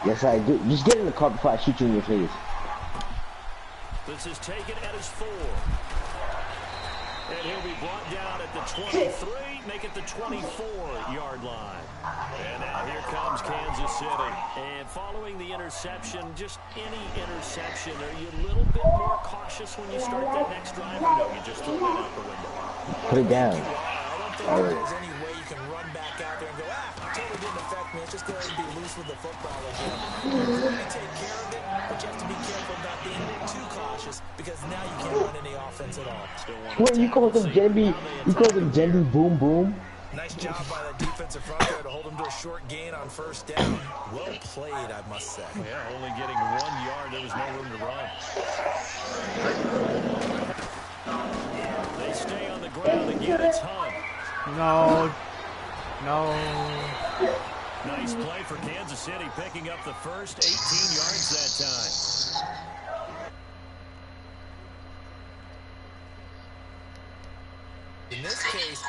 Yes, I do. Just get in the car before I shoot you in your face. This is taken at his 4. And he'll be brought down at the 23, make it the 24-yard line. And now here comes Kansas City. And following the interception, just any interception, are you a little bit more cautious when you start that next drive? Or no, you just throw that out the window? Put it down. I don't think there's any way you can run back out there and go, totally didn't affect me. Let's just go ahead and be loose with the football again. You want to take care of it, but you have to be careful about being too cautious because now you can't run any offense at all. Wait, you call them Jenby? You call them Jenby Boom Boom? Nice job by the defensive front there to hold him to a short gain on first down. Well played, I must say. Yeah, only getting 1 yard. There was no room to run. They stay on the ground again. It's Hunt. No. No. Nice play for Kansas City, picking up the first 18 yards that time. In this case,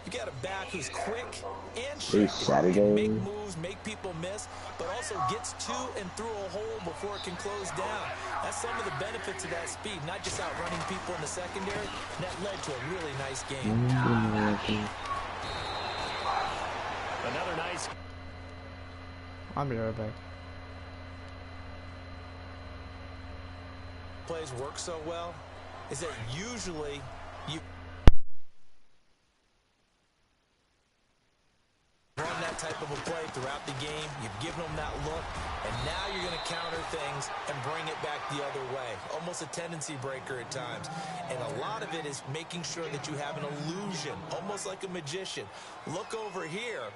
you got a back who's quick and sharp. Saturday. Make moves, make people miss, but also gets to and through a hole before it can close down. That's some of the benefits of that speed, not just outrunning people in the secondary. That led to a really nice game. Another nice. I'll be right back. Plays work so well is that usually you run that type of a play throughout the game. You've given them that look, and now you're going to counter things and bring it back the other way. Almost a tendency breaker at times. And a lot of it is making sure that you have an illusion, almost like a magician. Look over here.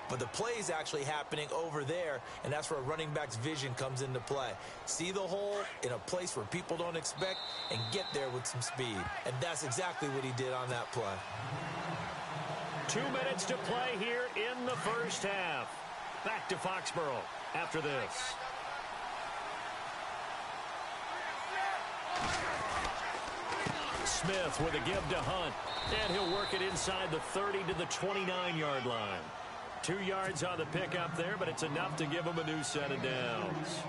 But the play is actually happening over there, and that's where a running back's vision comes into play. See the hole in a place where people don't expect and get there with some speed. And that's exactly what he did on that play. 2 minutes to play here in the first half. Back to Foxborough after this. Smith with a give to Hunt. And he'll work it inside the 30 to the 29-yard line. 2 yards on the pickup there, but it's enough to give them a new set of downs.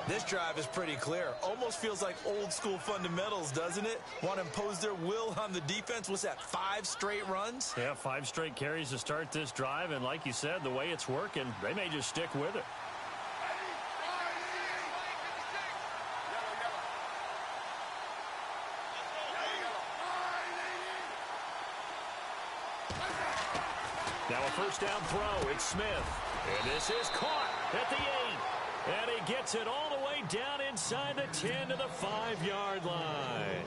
This drive is pretty clear. Almost feels like old school fundamentals, doesn't it? Want to impose their will on the defense. What's that, 5 straight runs? Yeah, 5 straight carries to start this drive, and like you said, the way it's working, they may just stick with it. Now a first down throw. It's Smith. And this is caught at the 8. And he gets it all the way down inside the 10 to the 5-yard line.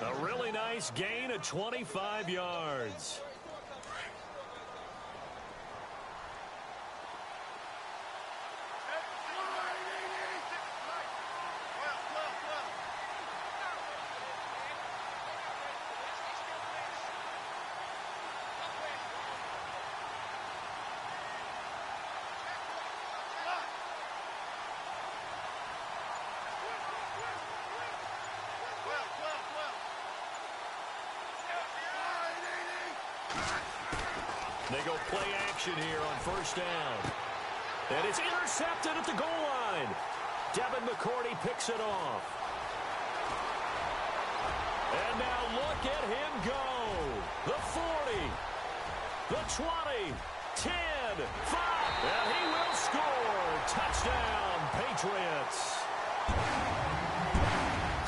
A really nice gain of 25 yards. They go play action here on first down. And it's intercepted at the goal line. Devin McCourty picks it off. And now look at him go. The 40, the 20, 10, 5. And he will score. Touchdown, Patriots.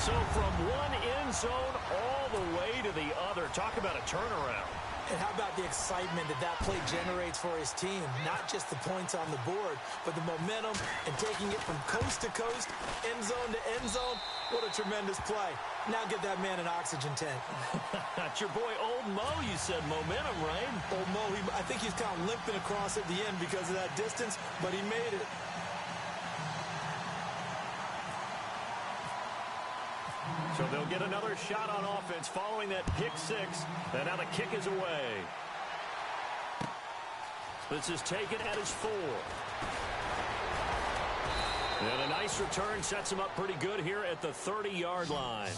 So from one end zone all the way to the other. Talk about a turnaround. And how about the excitement that that play generates for his team? Not just the points on the board, but the momentum and taking it from coast to coast, end zone to end zone. What a tremendous play. Now get that man an oxygen tank. That's your boy Old Mo. You said momentum, right? Old Mo, I think he's kind of limping across at the end because of that distance, but he made it. So they'll get another shot on offense following that pick 6. And now the kick is away. This is taken at his 4. And a nice return sets him up pretty good here at the 30-yard line.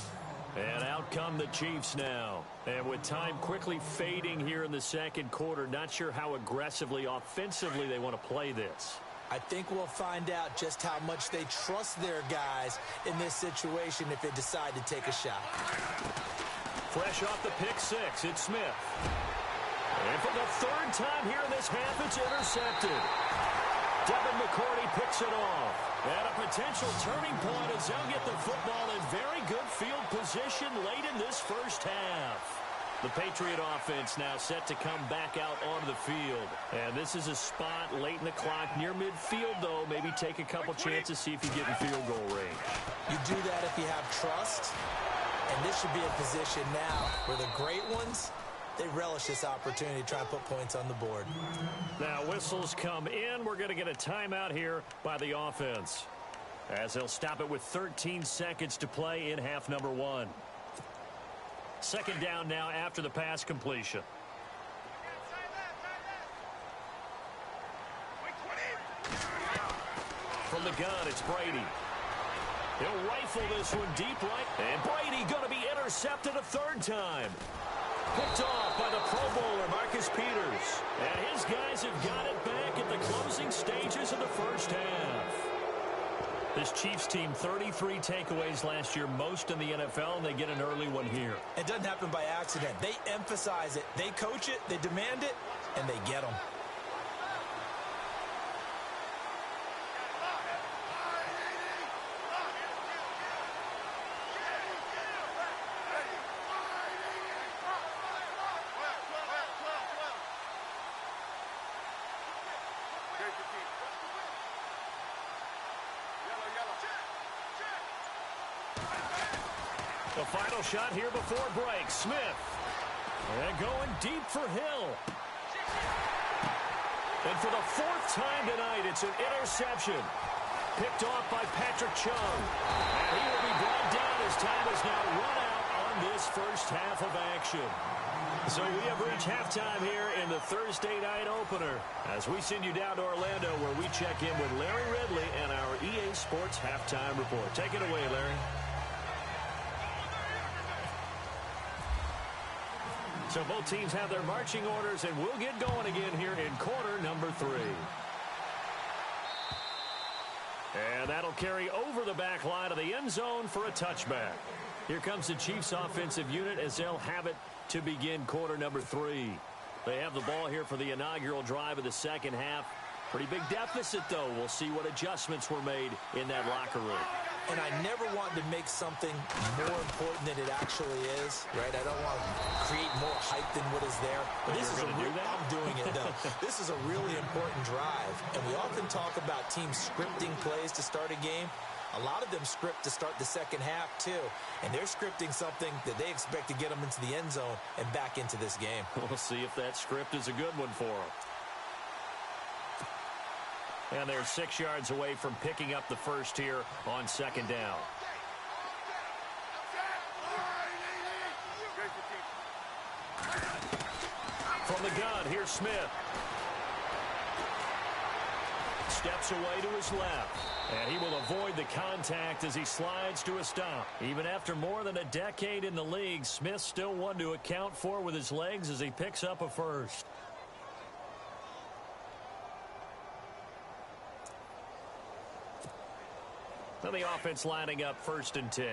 And out come the Chiefs now. And with time quickly fading here in the second quarter, not sure how aggressively, offensively they want to play this. I think we'll find out just how much they trust their guys in this situation if they decide to take a shot. Fresh off the pick six, it's Smith. And for the third time here in this half, it's intercepted. Devin McCourty picks it off. And a potential turning point as they'll get the football in very good field position late in this first half. The Patriot offense now set to come back out onto the field. And this is a spot late in the clock near midfield, though. Maybe take a couple chances, see if you get in field goal range. You do that if you have trust. And this should be a position now where the great ones, they relish this opportunity to try and put points on the board. Now whistles come in. We're going to get a timeout here by the offense, as they'll stop it with 13 seconds to play in half number one. Second down now after the pass completion. From the gun, it's Brady. He'll rifle this one deep right. And Brady going to be intercepted a third time. Picked off by the Pro Bowler, Marcus Peters. And his guys have got it back at the closing stages of the first half. This Chiefs team, 33 takeaways last year, most in the NFL, and they get an early one here. It doesn't happen by accident. They emphasize it. They coach it, they demand it, and they get them. The final shot here before break. Smith. And going deep for Hill. And for the fourth time tonight, it's an interception. Picked off by Patrick Chung. And he will be brought down as time is now run out on this first half of action. So we have reached halftime here in the Thursday night opener, as we send you down to Orlando, where we check in with Larry Ridley and our EA Sports Halftime Report. Take it away, Larry. So both teams have their marching orders, and we'll get going again here in quarter number 3. And that'll carry over the back line of the end zone for a touchback. Here comes the Chiefs offensive unit as they'll have it to begin quarter number 3. They have the ball here for the inaugural drive of the second half. Pretty big deficit, though. We'll see what adjustments were made in that locker room. And I never want to make something more important than it actually is, right? I don't want to create more hype than what is there. But this is I'm doing it, though. This is a really important drive. And we often talk about teams scripting plays to start a game. A lot of them script to start the second half, too. And they're scripting something that they expect to get them into the end zone and back into this game. We'll see if that script is a good one for them. And they're 6 yards away from picking up the first here on second down. From the gun, here's Smith. Steps away to his left. And he will avoid the contact as he slides to a stop. Even after more than a decade in the league, Smith's still one to account for with his legs as he picks up a first. And the offense lining up 1st and 10.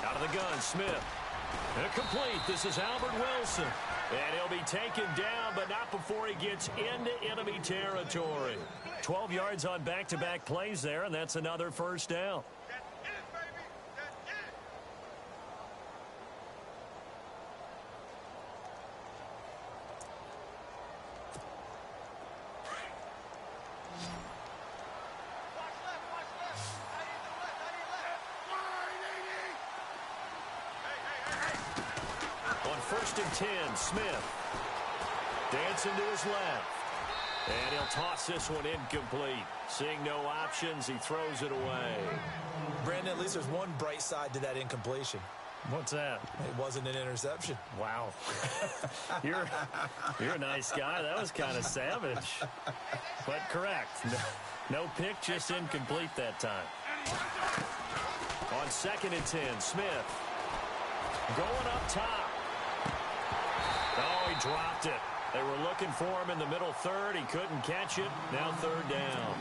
Out of the gun, Smith. And complete. This is Albert Wilson. And he'll be taken down, but not before he gets into enemy territory. 12 yards on back-to-back plays there, and that's another first down. On 1st and 10, Smith dancing to his left. And he'll toss this one incomplete. Seeing no options, he throws it away. Brandon, at least there's one bright side to that incompletion. What's that? It wasn't an interception. Wow. You're a nice guy. That was kind of savage. But correct. No pick, just incomplete that time. On 2nd and 10, Smith going up top. dropped it. They were looking for him in the middle third. He couldn't catch it. Now third down.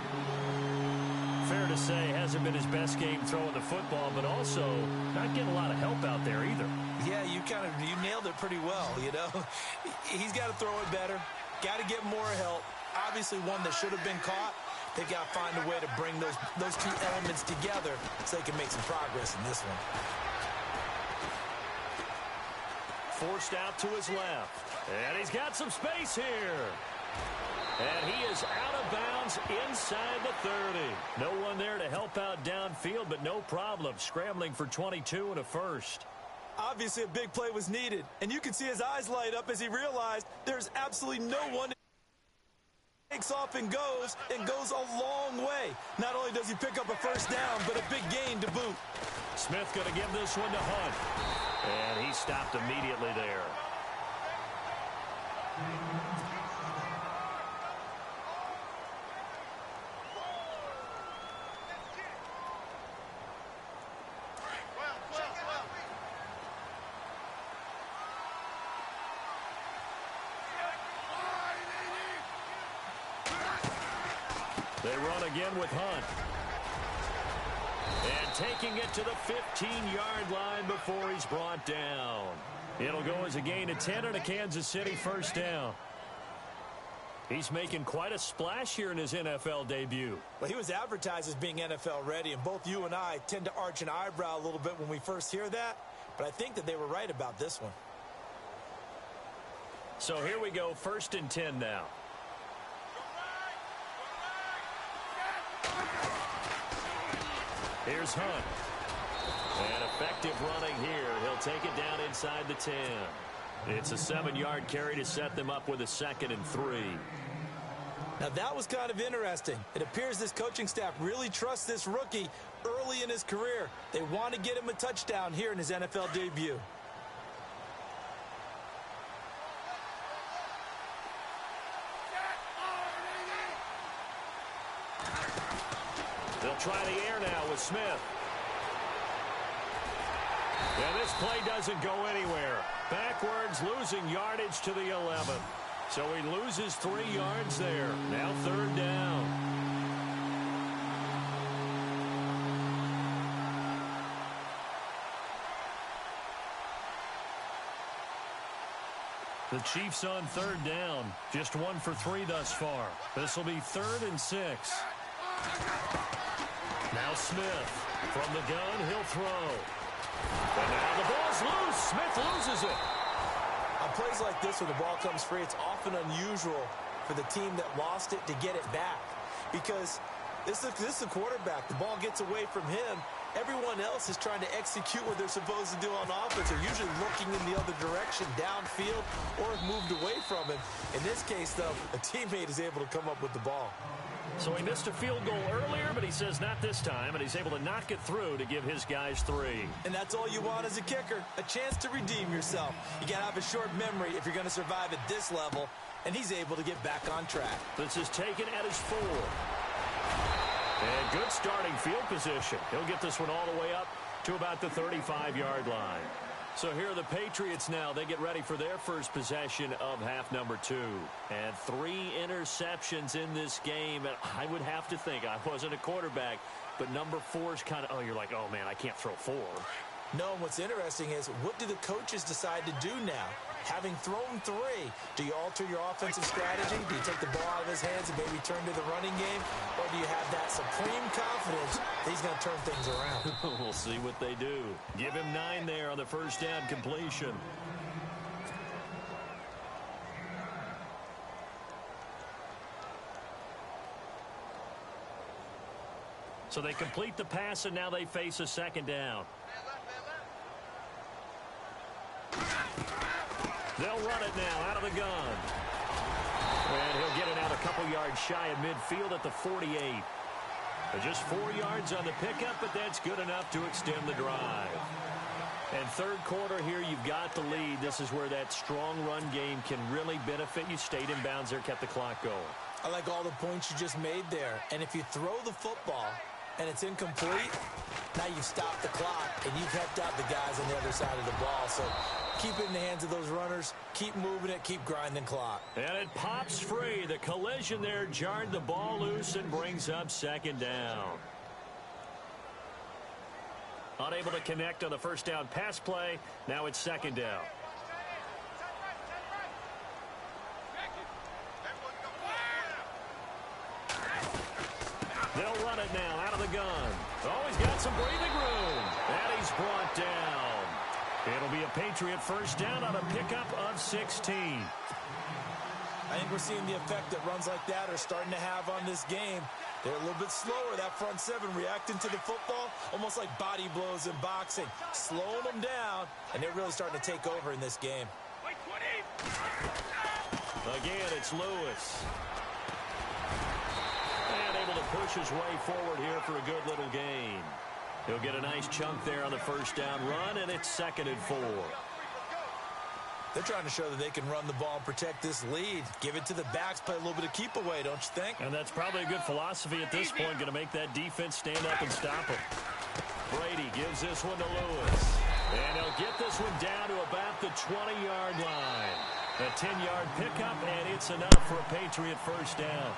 Fair to say, hasn't been his best game throwing the football, but also not getting a lot of help out there either. Yeah, you nailed it pretty well, you know. He's got to throw it better. Got to get more help. Obviously one that should have been caught. They've got to find a way to bring those two elements together so they can make some progress in this one. Forced out to his left. And he's got some space here. And he is out of bounds inside the 30. No one there to help out downfield, but no problem. Scrambling for 22 and a first. Obviously, a big play was needed. And you can see his eyes light up as he realized there's absolutely no one. Takes off and goes a long way. Not only does he pick up a first down, but a big gain to boot. Smith going to give this one to Hunt. And he stopped immediately there. They run again with Hunt. And taking it to the 15-yard line before he's brought down. It'll go as a gain of 10 and a Kansas City first down. He's making quite a splash here in his NFL debut. Well, he was advertised as being NFL ready, and both you and I tend to arch an eyebrow a little bit when we first hear that. But I think that they were right about this one. So here we go, 1st and 10 now. Here's Hunt. And effective running here. He'll take it down inside the 10. It's a 7-yard carry to set them up with a 2nd and 3. Now that was kind of interesting. It appears this coaching staff really trusts this rookie early in his career. They want to get him a touchdown here in his NFL debut. They'll try the air now with Smith. And this play doesn't go anywhere. Backwards, losing yardage to the 11. So he loses 3 yards there. Now 3rd down. The Chiefs on 3rd down. Just 1 for 3 thus far. This will be 3rd and 6. Now Smith. From the gun, he'll throw. And now the ball's loose. Smith loses it. On plays like this where the ball comes free, it's often unusual for the team that lost it to get it back. Because this is the quarterback. The ball gets away from him. Everyone else is trying to execute what they're supposed to do on offense. They're usually looking in the other direction, downfield, or have moved away from him. In this case, though, a teammate is able to come up with the ball. So he missed a field goal earlier, but he says not this time, and he's able to knock it through to give his guys 3. And that's all you want as a kicker, a chance to redeem yourself. You got to have a short memory if you're going to survive at this level, and he's able to get back on track. This is taken at his 4. And good starting field position. He'll get this one all the way up to about the 35-yard line. So here are the Patriots now. They get ready for their first possession of half number 2. And 3 interceptions in this game. And I would have to think, I wasn't a quarterback, but number 4 is kind of, oh, you're like, oh, man, I can't throw 4. No, and what's interesting is, what do the coaches decide to do now? Having thrown 3, do you alter your offensive strategy? Do you take the ball out of his hands and maybe turn to the running game? Or do you have that supreme confidence that he's going to turn things around? We'll see what they do. Give him 9 there on the first down completion. So they complete the pass, and now they face a 2nd down. They'll run it now out of the gun. And he'll get it out a couple yards shy of midfield at the 48. Just 4 yards on the pickup, but that's good enough to extend the drive. And 3rd quarter here, you've got the lead. This is where that strong run game can really benefit you. Stayed in bounds there, kept the clock going. I like all the points you just made there. And if you throw the football, and it's incomplete, now you've stopped the clock, and you've helped out the guys on the other side of the ball. So keep it in the hands of those runners. Keep moving it. Keep grinding clock. And it pops free. The collision there jarred the ball loose and brings up second down. Unable to connect on the first down pass play. Now it's second down. They'll run it now out of the gun. Oh, he's got some breathing room. And he's brought down. It'll be a Patriot first down on a pickup of 16. I think we're seeing the effect that runs like that are starting to have on this game. They're a little bit slower, that front seven, reacting to the football, almost like body blows in boxing, slowing them down, and they're really starting to take over in this game. Again, it's Lewis. And able to push his way forward here for a good little gain. He'll get a nice chunk there on the first down run, and it's 2nd and 4. They're trying to show that they can run the ball and protect this lead. Give it to the backs, play a little bit of keep away, don't you think? And that's probably a good philosophy at this point, going to make that defense stand up and stop him. Brady gives this one to Lewis. And he'll get this one down to about the 20-yard line. A 10-yard pickup, and it's enough for a Patriot first down.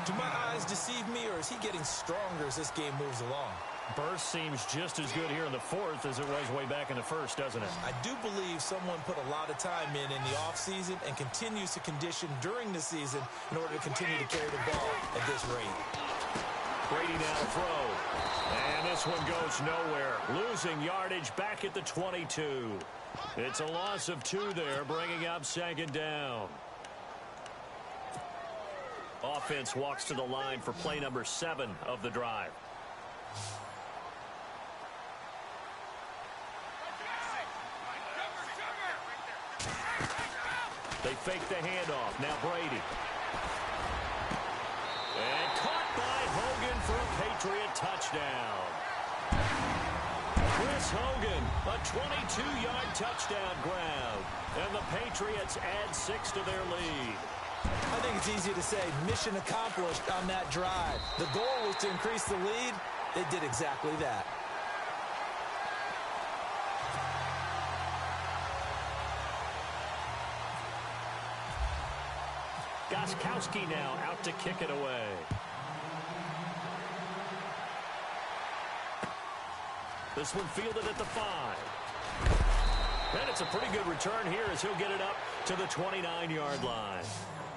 Do my eyes deceive me, or is he getting stronger as this game moves along? Burst seems just as good here in the fourth as it was way back in the first, doesn't it? I do believe someone put a lot of time in the offseason and continues to condition during the season in order to continue to carry the ball at this rate. Brady now to throw. And this one goes nowhere. Losing yardage back at the 22. It's a loss of 2 there, bringing up second down. Offense walks to the line for play number 7 of the drive. They fake the handoff. Now Brady. And caught by Hogan for a Patriot touchdown. Chris Hogan, a 22-yard touchdown grab. And the Patriots add 6 to their lead. I think it's easy to say mission accomplished on that drive. The goal was to increase the lead. They did exactly that. Gostkowski now out to kick it away. This one fielded at the 5. And it's a pretty good return here as he'll get it up to the 29-yard line.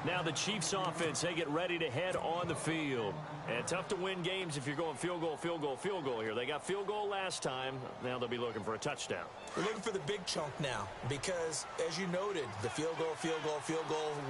Now the Chiefs offense, they get ready to head on the field. And tough to win games if you're going field goal, field goal, field goal here. They got field goal last time. Now they'll be looking for a touchdown. We're looking for the big chunk now because, as you noted, the field goal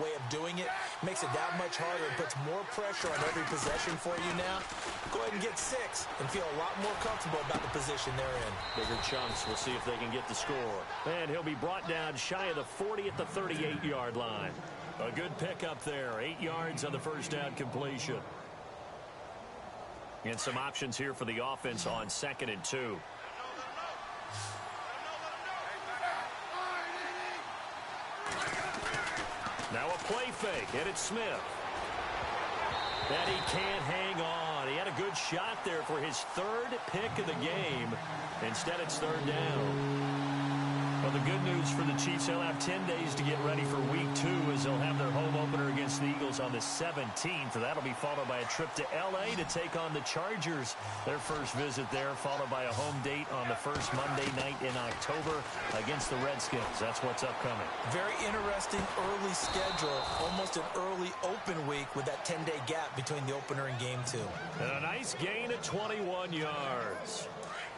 way of doing it makes it that much harder and puts more pressure on every possession for you now. Go ahead and get 6 and feel a lot more comfortable about the position they're in. Bigger chunks. We'll see if they can get the score. And he'll be brought down shy of the 40 at the 38-yard line. A good pickup there. 8 yards on the first down completion. And some options here for the offense on 2nd and 2. Now a play fake, and it's Smith. And he can't hang on. He had a good shot there for his 3rd pick of the game. Instead, it's 3rd down. Well, the good news for the Chiefs, they'll have 10 days to get ready for week 2 as they'll have their home opener against the Eagles on the 17th. That'll be followed by a trip to L.A. to take on the Chargers. Their first visit there, followed by a home date on the first Monday night in October against the Redskins. That's what's upcoming. Very interesting early schedule, almost an early open week with that 10-day gap between the opener and game 2. And a nice gain of 21 yards.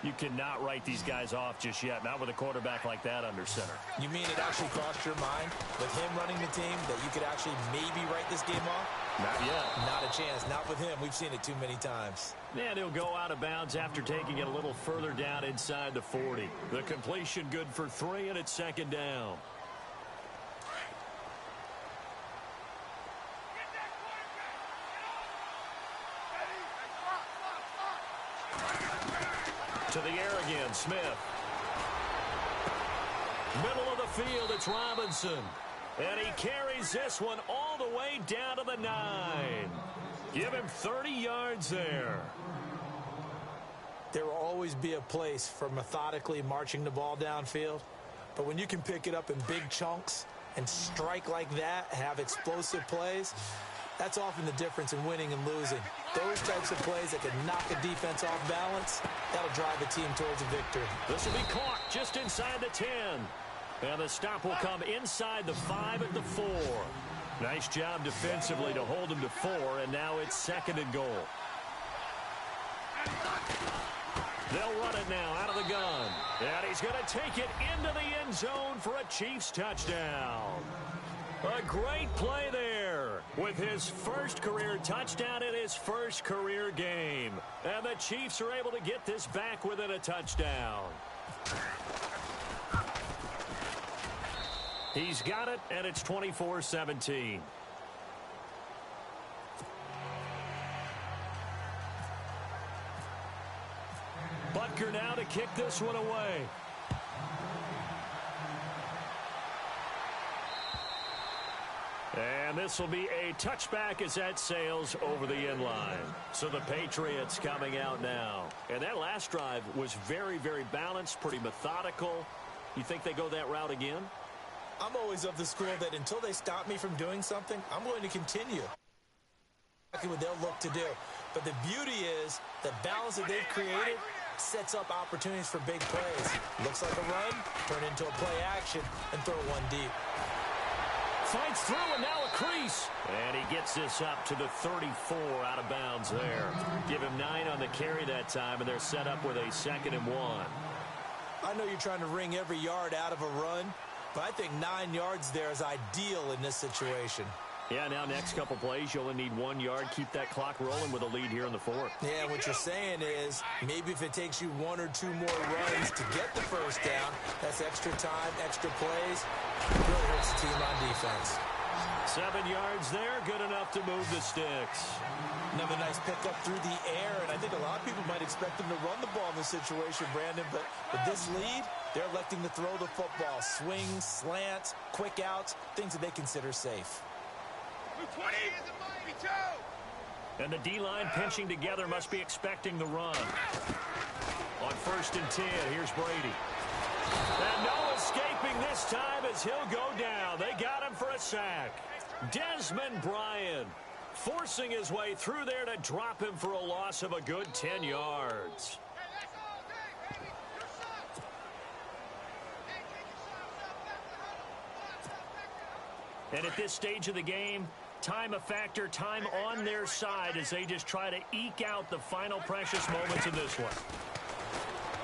You cannot write these guys off just yet, not with a quarterback like that under center. You mean it actually crossed your mind with him running the team that you could actually maybe write this game off? Not yet. Not a chance. Not with him. We've seen it too many times. And he'll go out of bounds after taking it a little further down inside the 40. The completion good for 3, and it's 2nd down. To the air again, Smith. Middle of the field, it's Robinson. And he carries this one all the way down to the 9. Give him 30 yards there. there will always be a place for methodically marching the ball downfield. But when you can pick it up in big chunks and strike like that, have explosive plays, that's often the difference in winning and losing. Those types of plays that can knock a defense off balance, that'll drive a team towards a victory. This will be caught just inside the 10. And the stop will come inside the 5 at the 4. Nice job defensively to hold him to 4, and now it's 2nd and goal. They'll run it now out of the gun. And he's going to take it into the end zone for a Chiefs touchdown. A great play there with his first career touchdown in his first career game. And the Chiefs are able to get this back within a touchdown. He's got it, and it's 24-17. Butker now to kick this one away. And this will be a touchback as that sails over the end line. So the Patriots coming out now. And that last drive was very, very balanced, pretty methodical. You think they go that route again? I'm always of the school that until they stop me from doing something, I'm going to continue. Exactly what they'll look to do. But the beauty is the balance that they've created sets up opportunities for big plays. Looks like a run, turn into a play action, and throw one deep. Fights through, and now a crease. And he gets this up to the 34 out of bounds there. Give him 9 on the carry that time, and they're set up with a 2nd and 1. I know you're trying to wring every yard out of a run, but I think 9 yards there is ideal in this situation. Yeah, now next couple plays, you only need 1 yard. Keep that clock rolling with a lead here in the 4th. Yeah, what you're saying is maybe if it takes you 1 or 2 more runs to get the first down, that's extra time, extra plays. It really hurts the team on defense. 7 yards there, good enough to move the sticks. Another nice pickup through the air, and I think a lot of people might expect them to run the ball in this situation, Brandon, but with this lead, they're electing to throw the football. Swings, slants, quick outs, things that they consider safe. And the D-line pinching together must be expecting the run. On 1st and 10, here's Brady. And no escaping this time as he'll go down. They got him for a sack. Desmond Bryant forcing his way through there to drop him for a loss of a good 10 yards. And at this stage of the game, time a factor, time on their side as they just try to eke out the final precious moments in this one.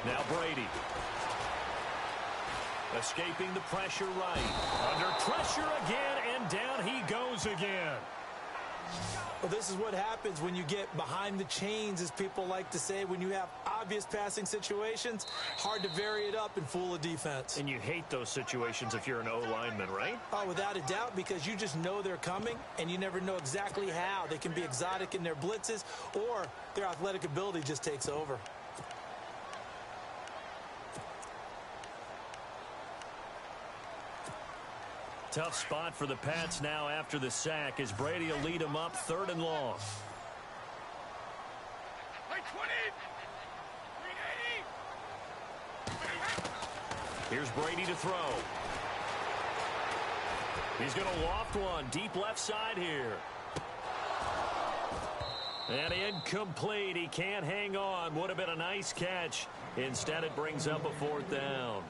Now Brady. Escaping the pressure right. Under pressure again, and down he goes again. Well, this is what happens when you get behind the chains, as people like to say. When you have obvious passing situations, hard to vary it up and fool a defense. And you hate those situations if you're an O-lineman, right? Oh, without a doubt, because you just know they're coming, and you never know exactly how. They can be exotic in their blitzes, or their athletic ability just takes over. Tough spot for the Pats now after the sack as Brady will lead them up 3rd and long. Here's Brady to throw. He's going to loft one deep left side here. And incomplete. He can't hang on. Would have been a nice catch. Instead, it brings up a 4th down.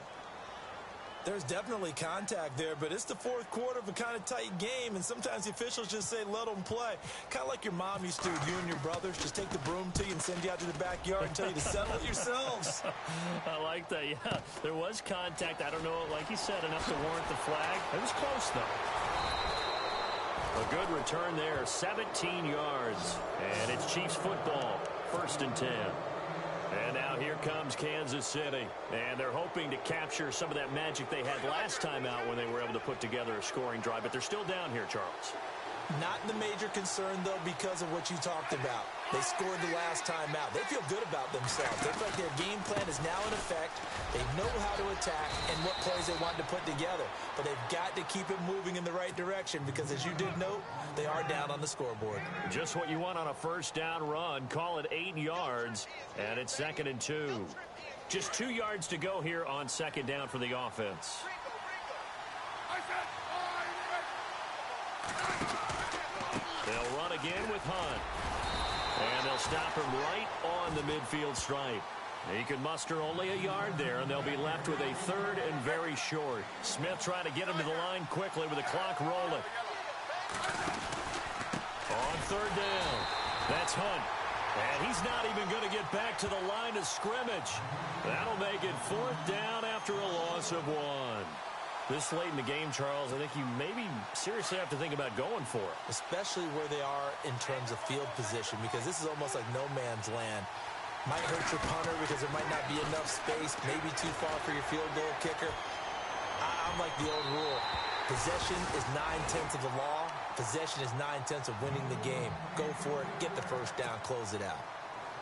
There's definitely contact there, but it's the 4th quarter of a kind of tight game, and sometimes the officials just say, let them play. Kind of like your mom used to with you and your brothers. Just take the broom to you and send you out to the backyard and tell you to settle it yourselves. I like that, yeah. There was contact. I don't know, like you said, enough to warrant the flag. It was close, though. A good return there, 17 yards. And it's Chiefs football, 1st and 10. And now here comes Kansas City. And they're hoping to capture some of that magic they had last time out when they were able to put together a scoring drive. But they're still down here, Charles. Not the major concern, though, because of what you talked about. They scored the last time out. They feel good about themselves. They feel like their game plan is now in effect. They know how to attack and what plays they want to put together. But they've got to keep it moving in the right direction because, as you did note, they are down on the scoreboard. Just what you want on a first down run. Call it 8 yards, and it's 2nd and 2. Just 2 yards to go here on 2nd down for the offense. They'll run again with Hunt. And they'll stop him right on the midfield stripe. He can muster only a yard there, and they'll be left with a 3rd and very short. Smith trying to get him to the line quickly with the clock rolling. On 3rd down, that's Hunt. And he's not even going to get back to the line of scrimmage. That'll make it 4th down after a loss of 1. This late in the game, Charles, I think you maybe seriously have to think about going for it. Especially where they are in terms of field position, because this is almost like no man's land. Might hurt your punter because there might not be enough space, maybe too far for your field goal kicker. I'm like the old rule. Possession is 9/10 of the law. Possession is 9/10 of winning the game. Go for it, get the first down, close it out.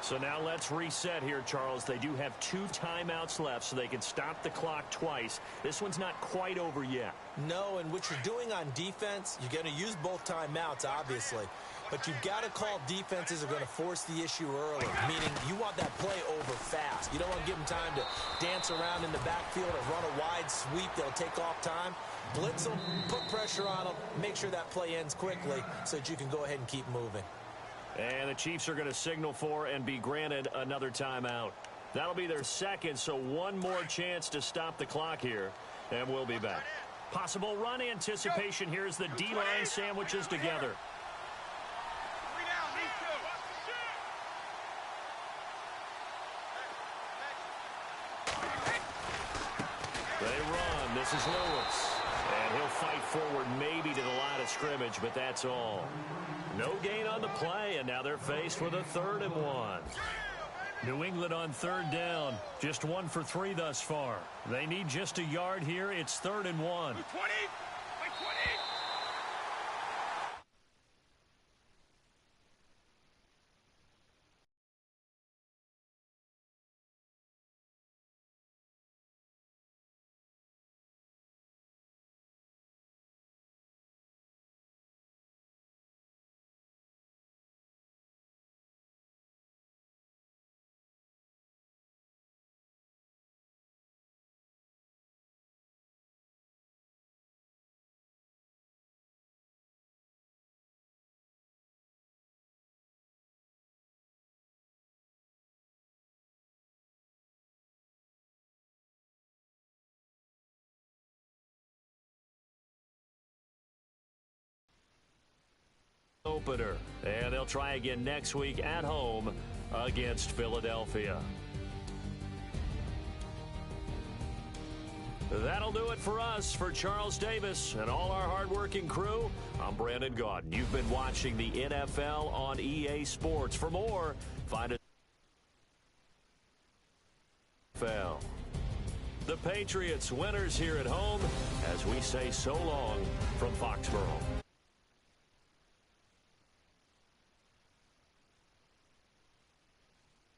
So now let's reset here, Charles. They do have 2 timeouts left, so they can stop the clock twice. This one's not quite over yet. No, and what you're doing on defense, you're going to use both timeouts, obviously. But you've got to call defenses are going to force the issue early, meaning you want that play over fast. You don't want to give them time to dance around in the backfield or run a wide sweep that'll take off time. Blitz them, put pressure on them, make sure that play ends quickly so that you can go ahead and keep moving. And the Chiefs are going to signal for and be granted another timeout. That'll be their 2nd, so 1 more chance to stop the clock here, and we'll be back. Possible run anticipation here as the D-line sandwiches together. They run. This is Lewis. And he'll fight forward maybe to the line of scrimmage, but that's all. No gain on the play, and now they're faced with a 3rd and 1. New England on 3rd down. Just 1 for 3 thus far. They need just a yard here. It's 3rd and 1. Opener, and they'll try again next week at home against Philadelphia. That'll do it for us. For Charles Davis and all our hardworking crew, I'm Brandon Gaudin. You've been watching the NFL on EA Sports. For more, find it. The Patriots winners here at home as we say so long from Foxborough.